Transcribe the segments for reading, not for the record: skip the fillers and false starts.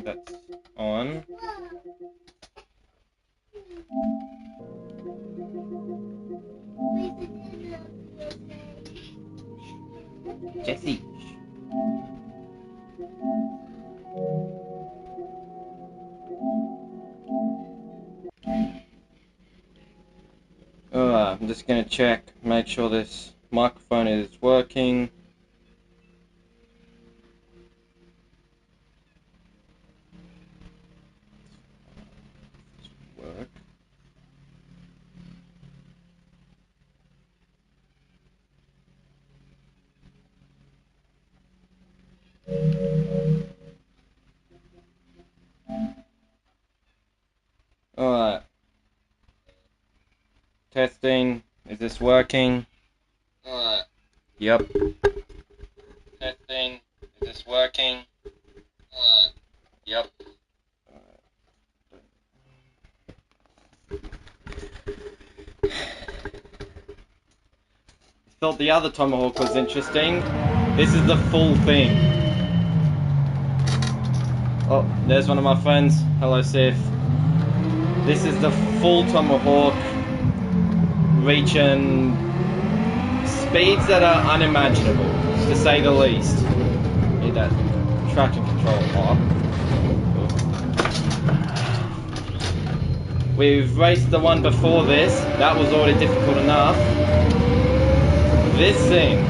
think that's on. Jesse. I'm just gonna check, make sure this microphone is working. Work. Alright. Testing. Is this working? Alright. Yep. Testing. Is this working? Alright. Yep. Thought the other Tomahawk was interesting. This is the full thing. Oh, there's one of my friends. Hello, Seth. This is the full Tomahawk, reaching speeds that are unimaginable, to say the least. Need that traction control off. We've raced the one before this. That was already difficult enough. This thing.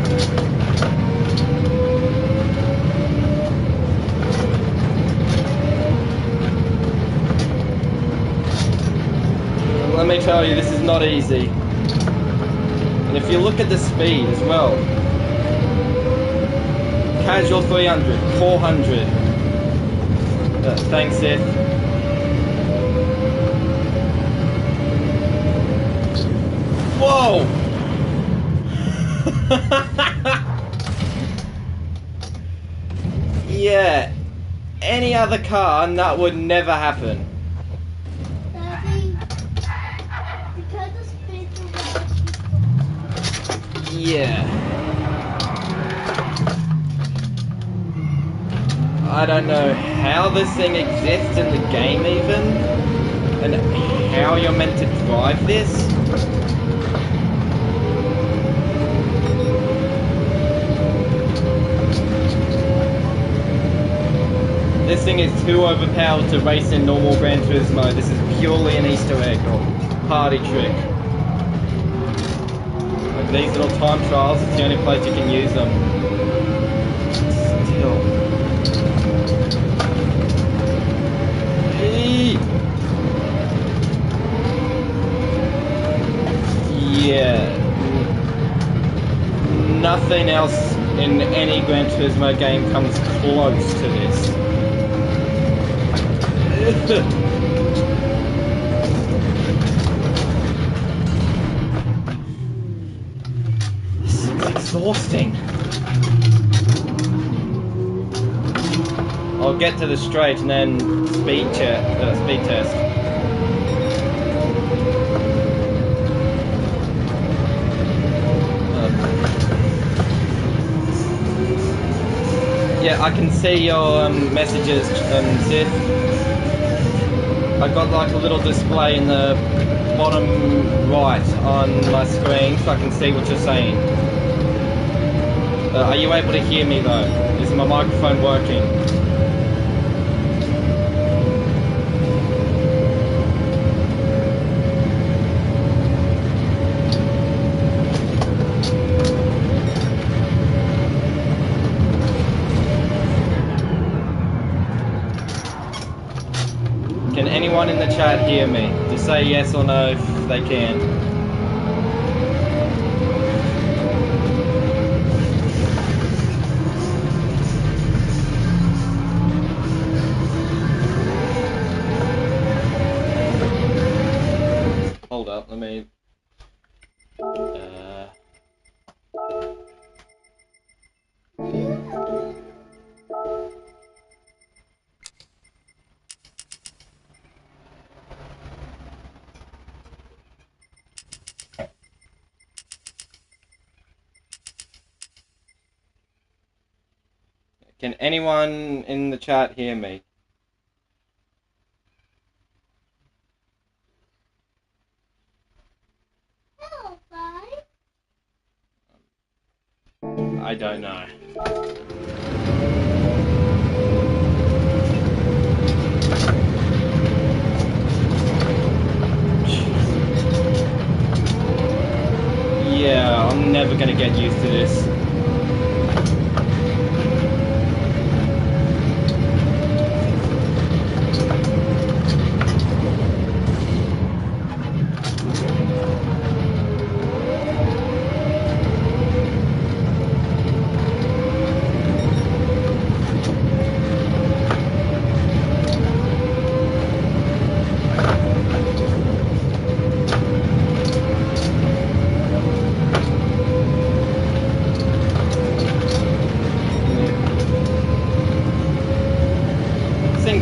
Let me tell you, this is not easy. And if you look at the speed as well. Casual 300, 400. Thanks, Seth. Whoa! Yeah, any other car, and that would never happen. Daddy, because the speed of Yeah. I don't know how this thing exists in the game even, and how you're meant to drive this. This thing is too overpowered to race in normal Gran Turismo. This is purely an Easter egg or party trick. Like these little time trials, it's the only place you can use them. Still. Yeah. Nothing else in any Gran Turismo game comes close to this. This is exhausting. I'll get to the straight and then speed test. Yeah, I can see your messages, Seth. I got like a little display in the bottom right on my screen so I can see what you're saying. Are you able to hear me though? Is my microphone working? Can anyone in the chat hear me? Just say yes or no if they can. Hold up, let me... Can anyone in the chat hear me? I don't know. Yeah, I'm never gonna get used to this.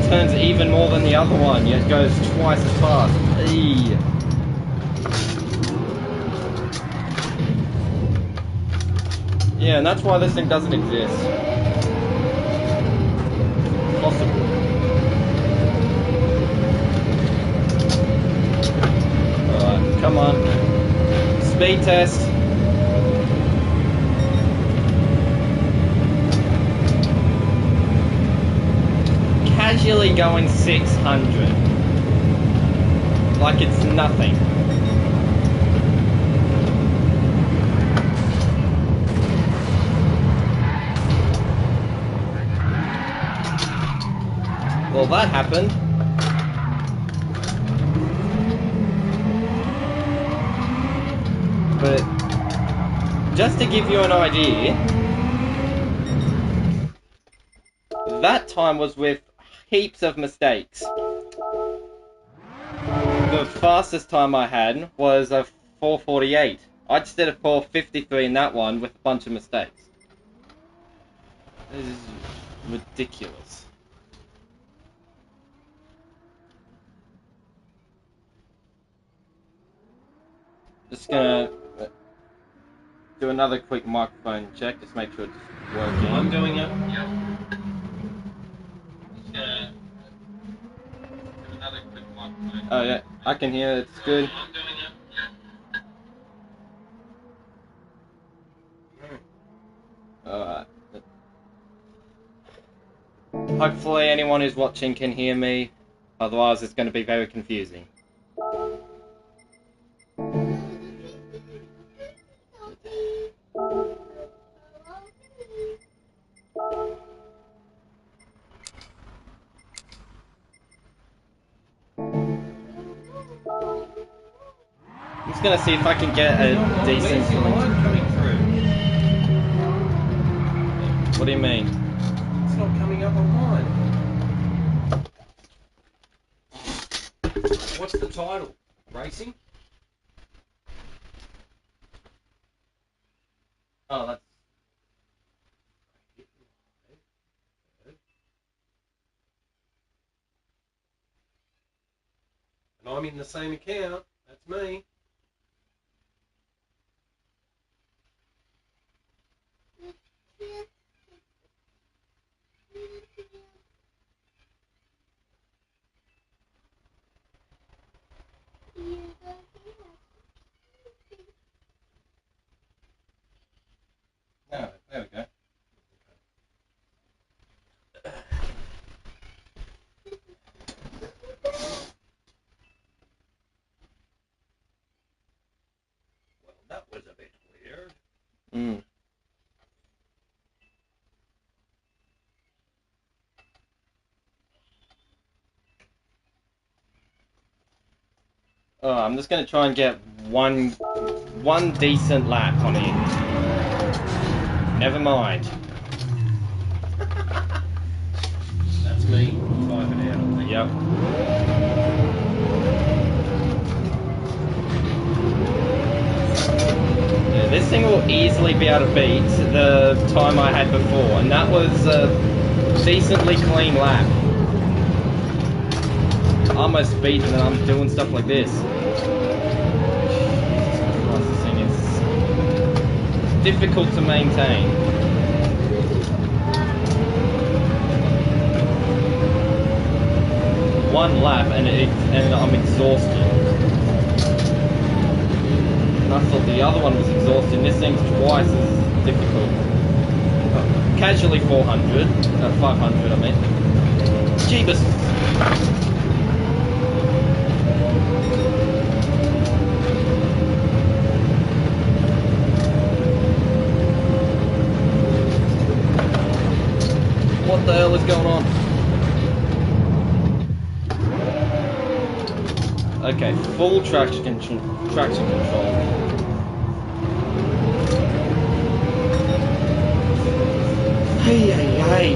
Turns even more than the other one, yet goes twice as fast. Eee. Yeah, and that's why this thing doesn't exist. Possible. Alright, come on. Speed test. Casually going 600, like it's nothing. Well, that happened. But just to give you an idea, that time was with heaps of mistakes. The fastest time I had was a 4:48. I just did a 4:53 in that one with a bunch of mistakes. This is ridiculous. Just gonna do another quick microphone check, just make sure it's working. I'm doing it. Yep. Just gonna do another quick microphone. Oh yeah, I can hear it, it's good. I'm doing it. Alright. Hopefully anyone who's watching can hear me, otherwise it's going to be very confusing. I'm just going to see if I can get a decent... Where's your line coming through? What do you mean? It's not coming up on mine. What's the title? Racing? Oh, that's... And I'm in the same account. That's me. No, there we go. Well, that was a bit weird. Mm. Oh, I'm just going to try and get one decent lap on it. Never mind. That's me. 5 and out, I think. Yep. Yeah, this thing will easily be able to beat the time I had before, and that was a decently clean lap. Almost beat, and then I'm doing stuff like this. Jesus Christ, this thing is difficult to maintain. One lap and I'm exhausted. And I thought the other one was exhausting. This thing's twice as difficult. casually 400, 500 I mean. Jeebus. What the hell is going on? Okay, full traction control. Hey, hey, hey.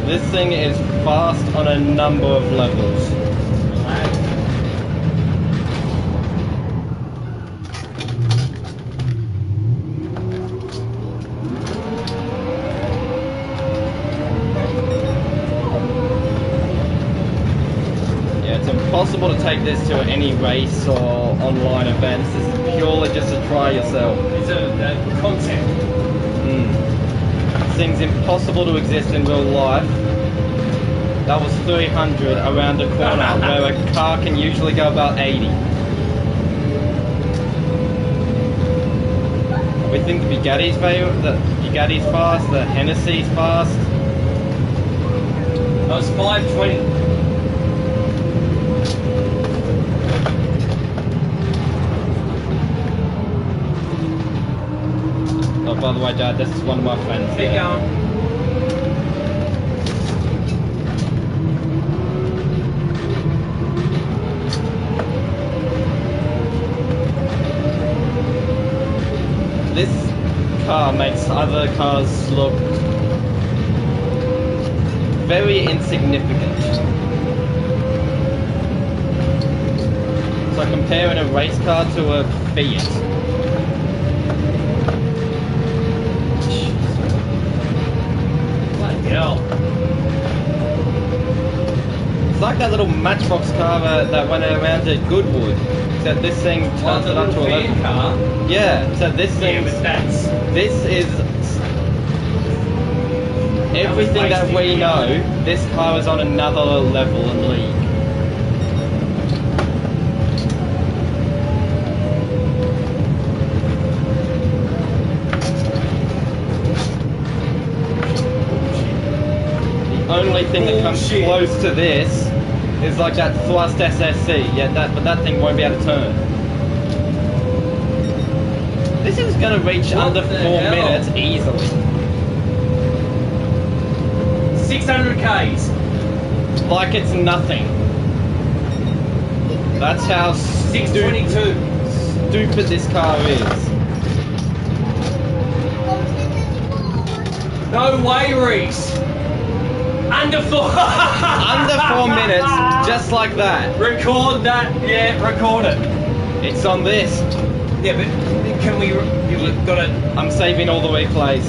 This thing is fast on a number of levels. Possible to take this to any race or online events. This is purely just to try yourself. It's a concept. This thing's impossible to exist in real life. That was 300 around a corner where a car can usually go about 80. We think the Bugatti's fast, the Hennessy's fast. That was 520. Oh, by the way, Dad, this is one of my friends. Keep going. This car makes other cars look very insignificant. It's like comparing a race car to a Fiat. Hell. It's like that little Matchbox car that went around at Goodwood. Except this thing turns it up to 11. Car. Yeah, so this thing. Yeah, but this is everything that we know. This car is on another level and league. Only thing that comes close to this is like that Thrust SSC. Yeah, but that thing won't be able to turn. This is going to reach under 4 minutes easily. 600 Ks. Like it's nothing. That's how 622. Stupid this car is. No way, Reese. Under 4 Under 4 minutes, just like that. Record that, yeah, record it. It's on this. Yeah, but can we, you've got it. I'm saving all the replays.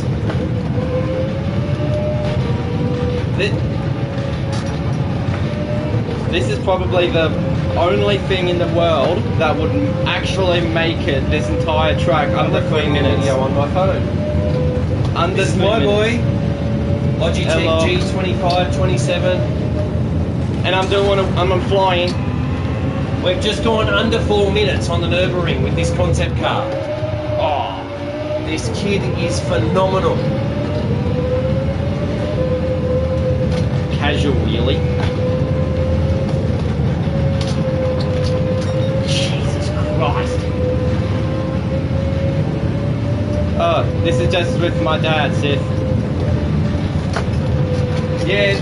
This is probably the only thing in the world that would actually make it this entire track under 3 minutes. Video on my phone. Under This is 3 my minutes. boy. Logitech G2527. And I'm flying. We've just gone under 4 minutes on the Nürburgring with this concept car. Oh, this kid is phenomenal. Casual wheelie. Jesus Christ. Oh, this is just with my dad, Sith. Yeah.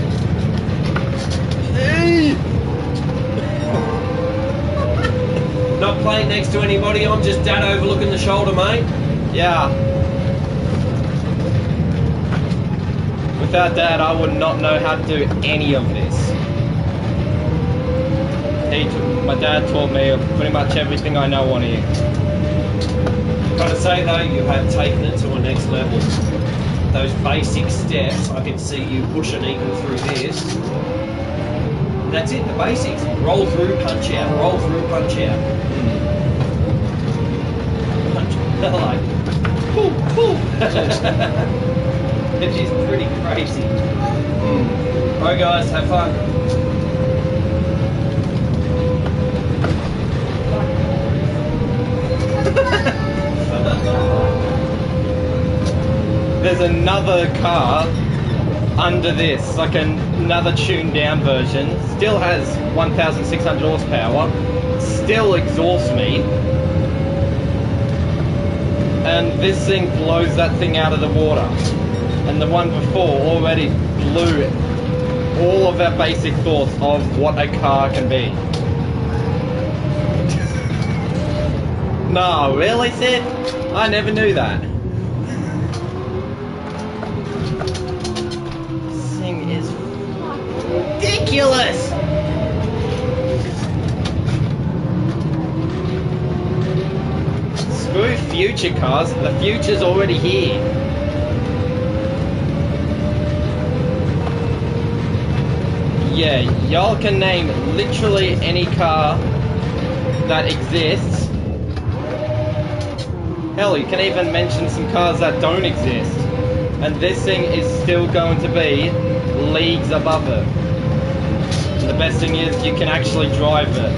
Not playing next to anybody, I'm just dad overlooking the shoulder, mate. Yeah. Without Dad, I would not know how to do any of this. My dad taught me pretty much everything I know on here. Gotta say though, you have taken it to a next level. Those basic steps, I can see you pushing even through this. That's it, the basics. Roll through, punch out, roll through, punch out. Punch. Like, boom, boom. She's pretty crazy. Alright guys, have fun. There's another car under this, like another tuned down version. Still has 1,600 horsepower. Still exhausts me. And this thing blows that thing out of the water. And the one before already blew all of our basic thoughts of what a car can be. No, really, Sid? I never knew that. This thing is ridiculous! Screw future cars, the future's already here. Yeah, y'all can name literally any car that exists. Hell, you can even mention some cars that don't exist. And this thing is still going to be leagues above it. And the best thing is you can actually drive it.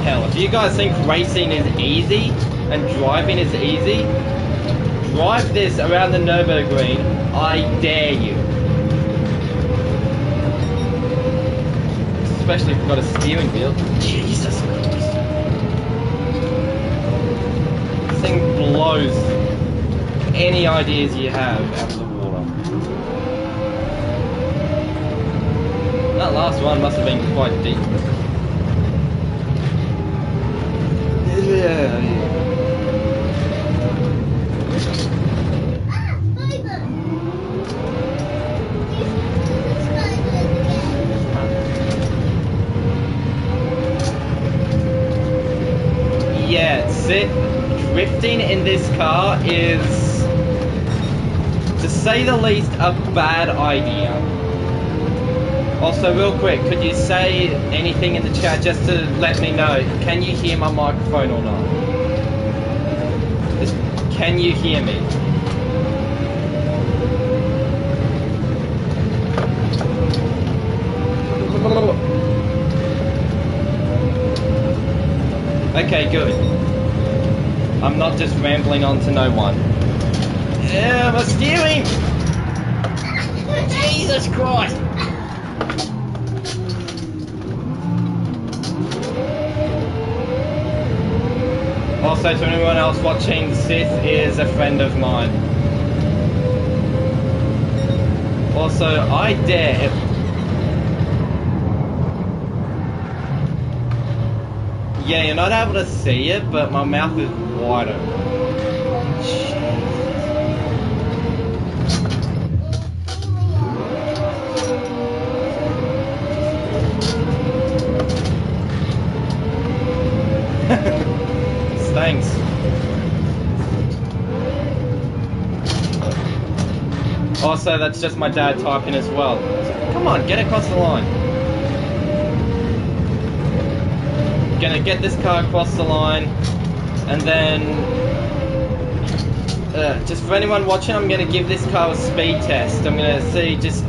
Hell, if you guys think racing is easy and driving is easy, drive this around the Nürburgring, I dare you. Especially if you've got a steering wheel. Jesus Christ. This thing blows any ideas you have out of the water. That last one must have been quite deep. Yeah. Yeah, sit. Drifting in this car is, to say the least, a bad idea. Also, real quick, could you say anything in the chat just to let me know? Can you hear my microphone or not? Just, can you hear me? Okay, good. I'm not just rambling on to no one. Yeah, my steering! Jesus Christ! Also, to anyone else watching, Sith is a friend of mine. Also, I dare... Yeah, you're not able to see it, but my mouth is wide open. Thanks. Also, that's just my dad typing as well. Come on, get across the line. Gonna get this car across the line, and then just for anyone watching, I'm gonna give this car a speed test. I'm gonna see just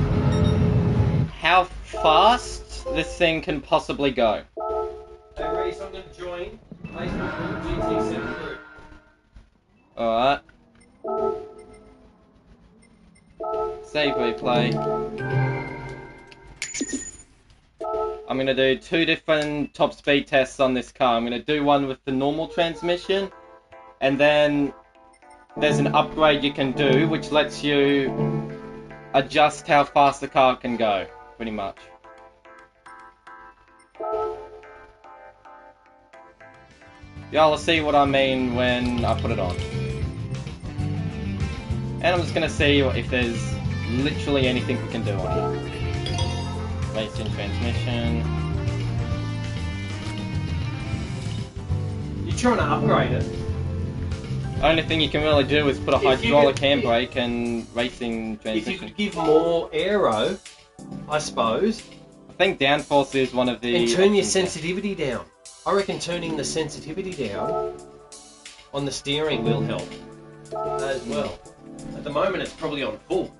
how fast this thing can possibly go. Hey Reese, I'm gonna join Facebook group GT7 group. Alright. Save replay. I'm going to do 2 different top speed tests on this car. I'm going to do one with the normal transmission, and then there's an upgrade you can do which lets you adjust how fast the car can go, pretty much. Y'all see what I mean when I put it on. And I'm just going to see if there's literally anything we can do on it. Racing transmission. You're trying to upgrade it. Only thing you can really do is put a hydraulic handbrake and racing transmission. If you could give more aero, I suppose. I think downforce is one of the... And turn your sensitivity down. I reckon turning the sensitivity down on the steering wheel help as well. At the moment, it's probably on full.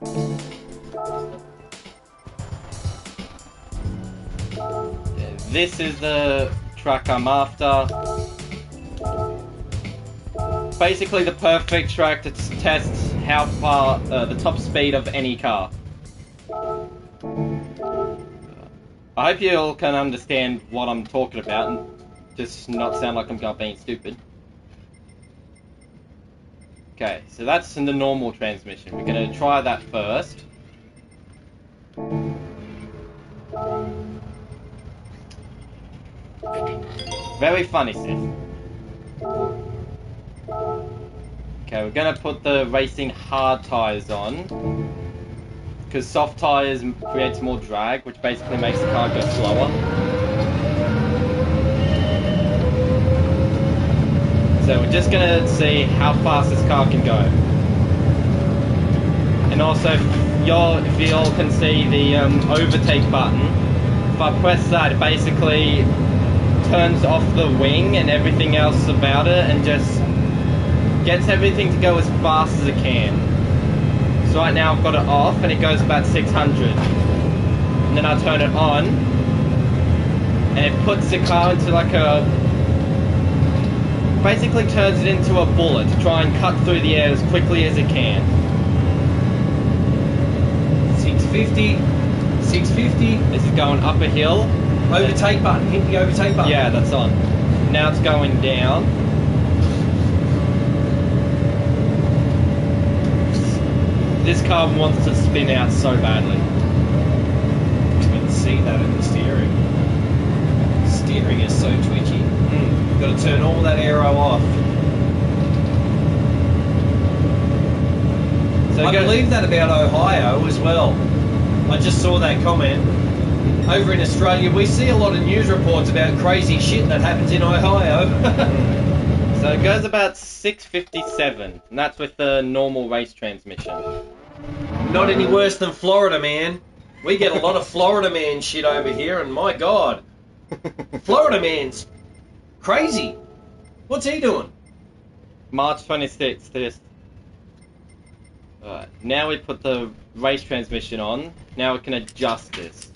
This is the track I'm after. Basically the perfect track to test how far the top speed of any car. I hope you all can understand what I'm talking about and just not sound like I'm being stupid. Okay, so that's in the normal transmission. We're going to try that first. Very funny, Sith. Okay, we're going to put the racing hard tyres on, because soft tyres creates more drag, which basically makes the car go slower. So we're just going to see how fast this car can go. And also, if you all can see the overtake button, if I press that, it basically turns off the wing and everything else about it and just gets everything to go as fast as it can. So right now I've got it off and it goes about 600. And then I turn it on and it puts the car into like a... basically turns it into a bullet to try and cut through the air as quickly as it can. 650. 650. This is going up a hill. Overtake button. Hit the overtake button. Yeah, that's on. Now it's going down. This car wants to spin out so badly. You can see that in the steering. Steering is so twitchy. You've got to turn all that aero off. So I believe that about Ohio as well. I just saw that comment. Over in Australia, we see a lot of news reports about crazy shit that happens in Ohio. So it goes about 657, and that's with the normal race transmission. Not any worse than Florida, man. We get a lot of Florida man shit over here, and my God. Florida man's crazy. What's he doing? March 26th, this. Alright, now we put the race transmission on. Now we can adjust this.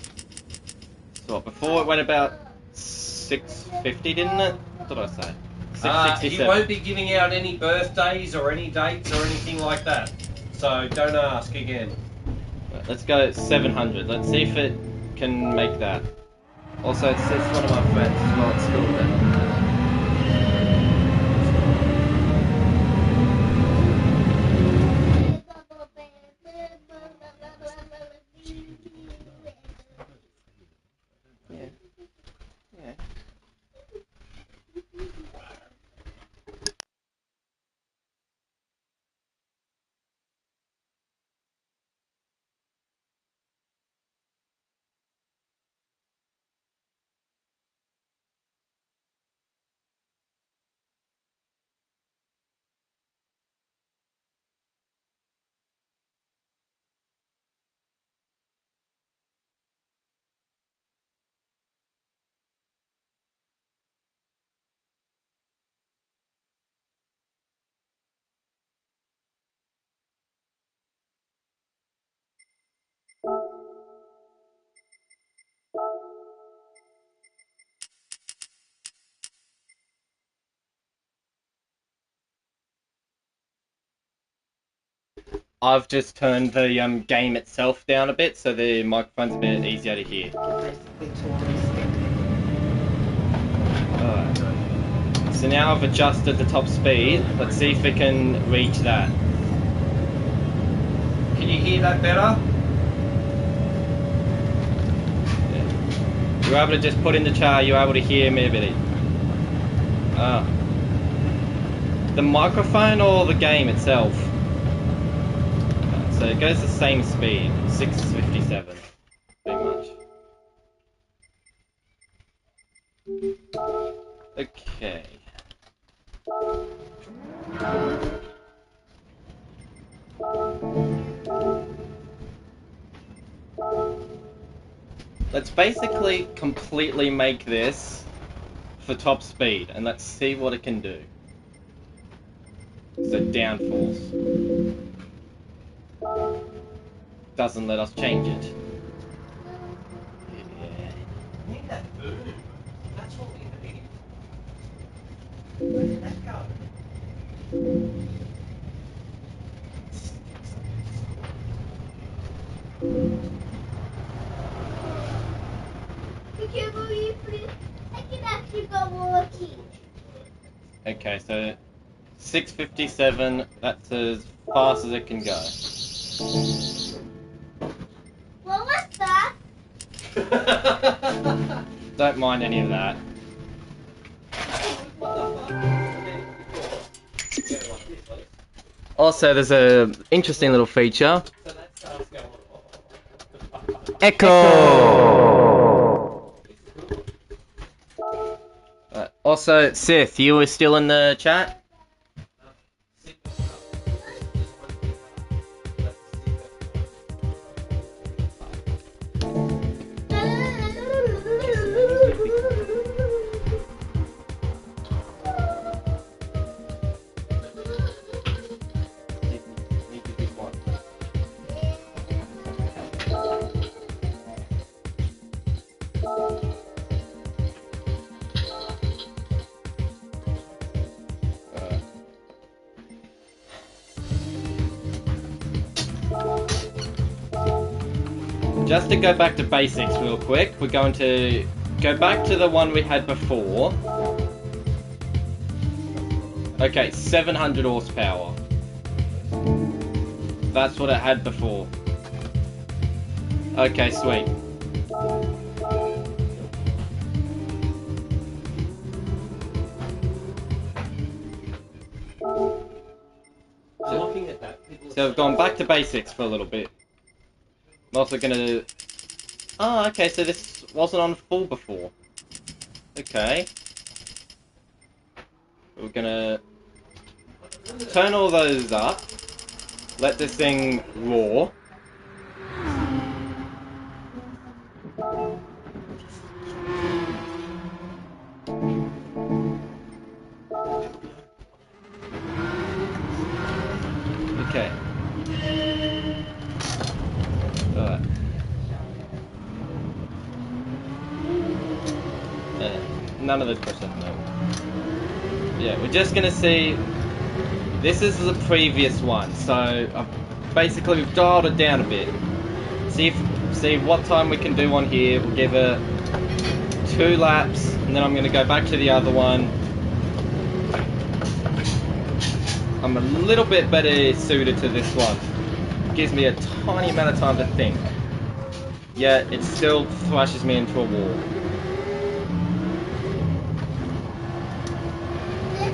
So before it went about 650, didn't it? What did I say? 667. He won't be giving out any birthdays or any dates or anything like that. So don't ask again. Right, let's go 700. Let's see if it can make that. Also, it's one of my friends as well at school then. I've just turned the game itself down a bit, so the microphone's a bit easier to hear. Alright. So now I've adjusted the top speed. Let's see if it can reach that. Can you hear that better? Yeah. You're able to just put in the chart, you're able to hear me a bit. Ah. The microphone or the game itself? So it goes the same speed, 657, pretty much. Okay. Let's basically completely make this for top speed, and let's see what it can do. So downforce. Doesn't let us change it. Yeah. We need that boom. That's what we need. Where did that go? Be careful, you please. I can actually go walking. Okay, so 6:57. That's as fast as it can go. What was that? Don't mind any of that. Also, there's a interesting little feature. Echo. Also, Sith, you were still in the chat? Just to go back to basics real quick, we're going to go back to the one we had before. Okay, 700 horsepower. That's what it had before. Okay, sweet. Looking at that, So we've gone back to basics for a little bit. I'm also gonna... Oh, okay, so this wasn't on full before. Okay. We're gonna turn all those up. Let this thing roar. Okay. Alright. None of those questions, no. Yeah, we're just gonna see. This is the previous one, so basically we've dialed it down a bit. See what time we can do on here. We'll give it 2 laps, and then I'm gonna go back to the other one. I'm a little bit better suited to this one. It gives me a tiny amount of time to think. Yet it still thrashes me into a wall.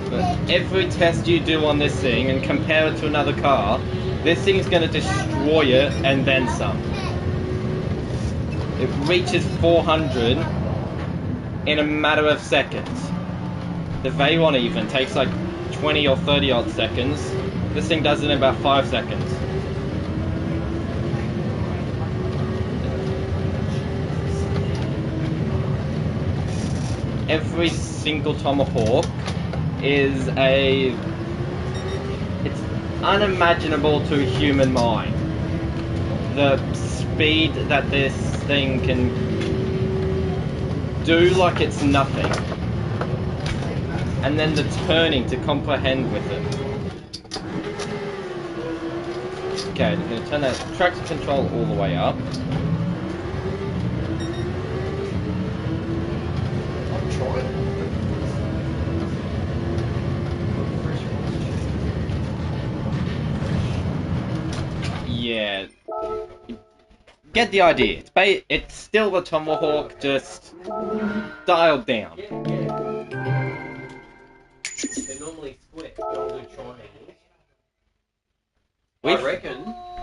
But every test you do on this thing and compare it to another car, this thing's going to destroy it and then some. It reaches 400 in a matter of seconds. The Veyron even takes like 20 or 30 odd seconds. This thing does it in about 5 seconds. Every single Tomahawk is it's unimaginable to a human mind. The speed that this thing can do like it's nothing. And then the turning to comprehend with it. Okay, I'm going to turn that traction control all the way up. I'm trying. Yeah. Get the idea. It's still the Tomahawk, just dialed down. They're normally split, but I'll do triangles. I We've, reckon.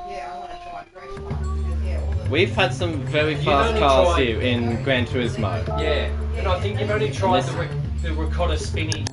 Yeah, I want to try fresh ones because all the we've had some very You've fast only cars tried- here in Gran Turismo. Yeah, and I think you've only tried the ricotta spinny.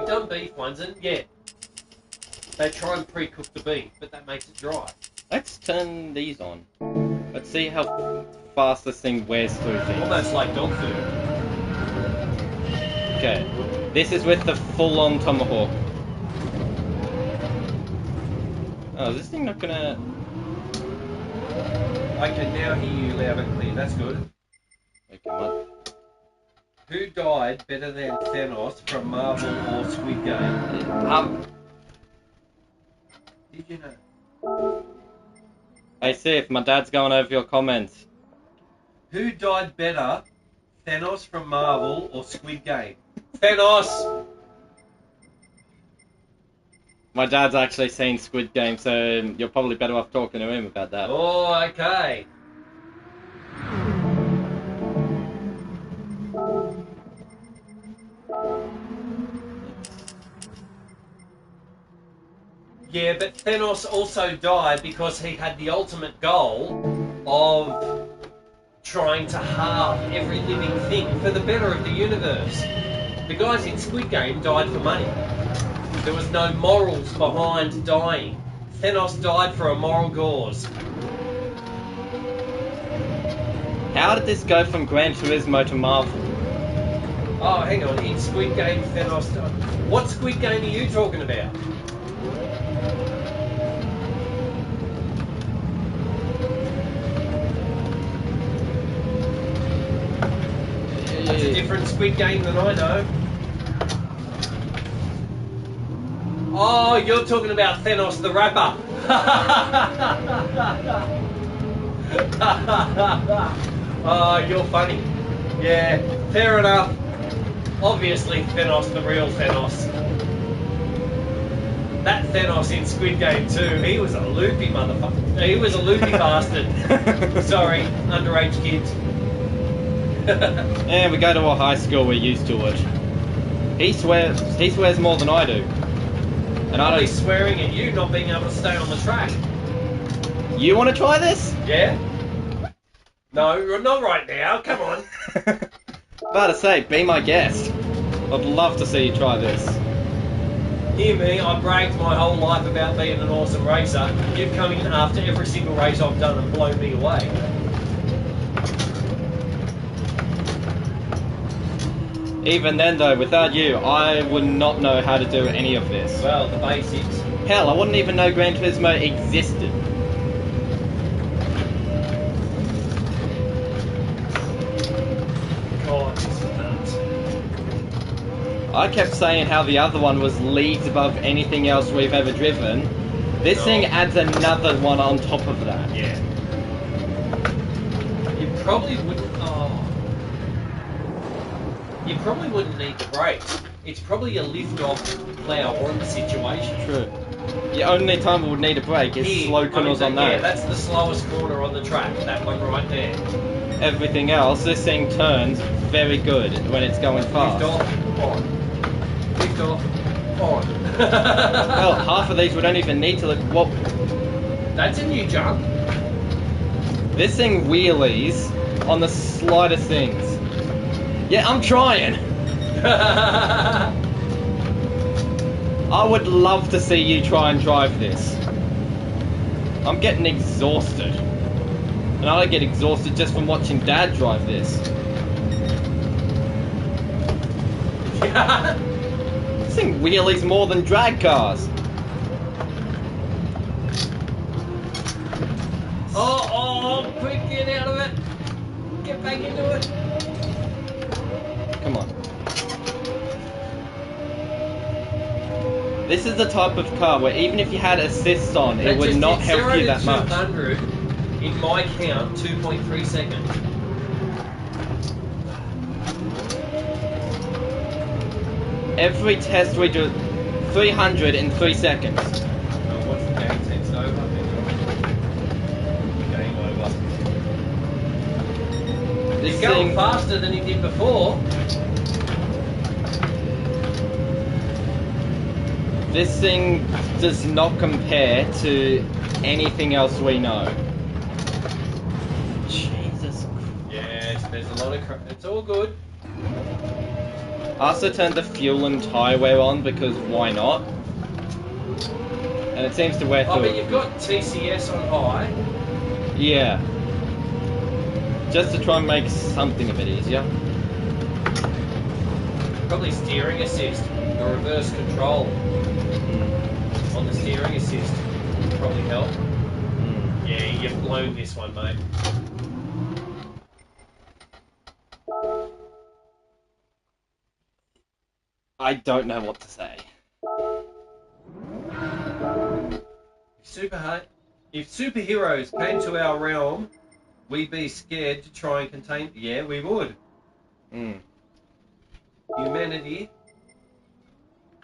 we've done beef ones, and yeah, they try and pre-cook the beef, but that makes it dry. Let's turn these on. Let's see how fast this thing wears through things. Almost like dog food. Okay, this is with the full-on Tomahawk. Oh, is this thing not gonna... I can now hear you loud and clear, that's good. Okay, what? Who died better than Thanos from Marvel or Squid Game? Did you know? Hey Sif, my dad's going over your comments. Who died better, Thanos from Marvel or Squid Game? Thanos! My dad's actually seen Squid Game, so you're probably better off talking to him about that. Oh, okay. Yeah, but Thanos also died because he had the ultimate goal of trying to halve every living thing for the better of the universe. The guys in Squid Game died for money. There was no morals behind dying. Thanos died for a moral cause. How did this go from Gran Turismo to Marvel? Oh, hang on. In Squid Game, Thanos died. What Squid Game are you talking about? That's a different Squid Game than I know. Oh, you're talking about Thanos the rapper. Oh, you're funny. Yeah, fair enough. Obviously Thanos the real Thanos. That Thanos in Squid Game 2, he was a loopy motherfucker. He was a loopy bastard. Sorry, underage kids. Yeah, we go to a high school, we're used to it. He swears more than I do. And I'll I be don't... swearing at you not being able to stay on the track. You want to try this? Yeah? No, not right now, come on. About to say, be my guest. I'd love to see you try this. Hear me, I bragged my whole life about being an awesome racer. You've come in after every single race I've done and blown me away. Even then though, without you, I would not know how to do any of this. Well, the basics. Hell, I wouldn't even know Gran Turismo existed. God, this is nuts. I kept saying how the other one was leagues above anything else we've ever driven. This thing adds another one on top of that. Yeah. You probably wouldn't... Oh. You probably wouldn't need the brakes. It's probably a lift-off, plow-on situation. True. The only time we would need a brake is slow corners on that. Yeah, that's the slowest corner on the track, that one right there. Everything else, this thing turns very good when it's going fast. Lift off, on. Lift off, on. Well, half of these we don't even need to look. Well, that's a new jump. this thing wheelies on the slightest things. Yeah, I'm trying. I would love to see you try and drive this. I'm getting exhausted. And I get exhausted just from watching Dad drive this. This thing wheelies more than drag cars. Oh, quick, get out of it. Get back into it. Come on. This is the type of car where even if you had assists on, it would not help you that much. 200 in my count, 2.3 seconds. Every test we do, 300 in 3 seconds. What's the game text over? Game over. This He's going thing, faster than he did before. this thing does not compare to anything else we know. Jesus. Yes, there's a lot of... It's all good. I also turned the fuel and tyre wear on because why not? And it seems to wear through. Oh, but you've got TCS on high. Yeah. Just to try and make something a bit easier. Probably steering assist, the reverse control on the steering assist would probably help. Yeah, you've blown this one, mate. I don't know what to say. If superheroes came to our realm, we'd be scared to try and contain. Yeah, we would. Humanity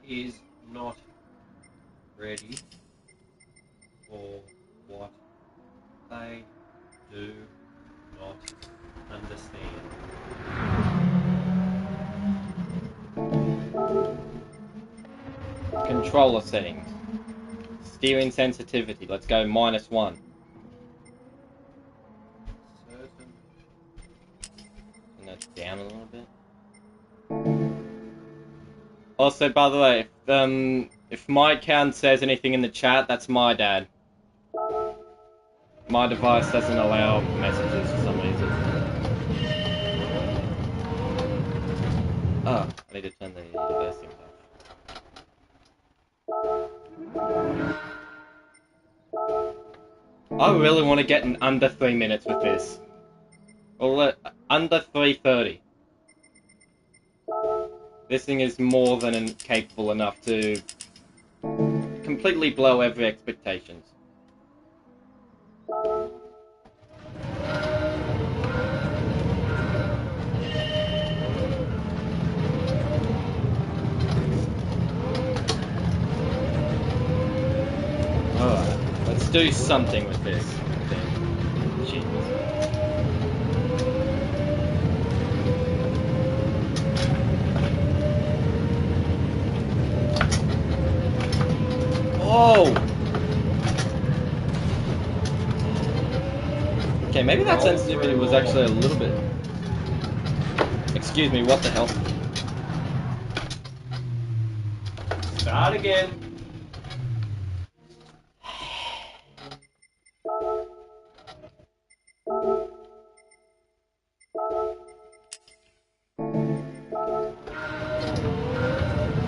is not ready for what they do not understand. Controller settings. Steering sensitivity. Let's go -1. And that's down a little bit. Also, by the way, if my account says anything in the chat, that's my dad. My device doesn't allow messages for some reason. Oh, I need to turn the reverse thing off. I really want to get in under 3 minutes with this. Or under 3:30. This thing is more than capable enough to completely blow every expectations. Alright, let's do something with this. Jeez. Oh! Okay, maybe that sensitivity was actually a little bit... Excuse me, what the hell? Start again.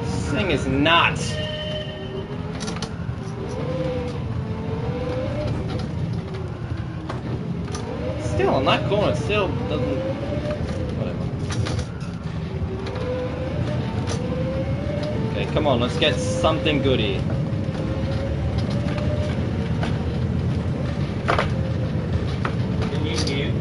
This thing is nuts! Still, on that corner, it still doesn't... Whatever. Okay, come on, let's get something good here. Can you hear?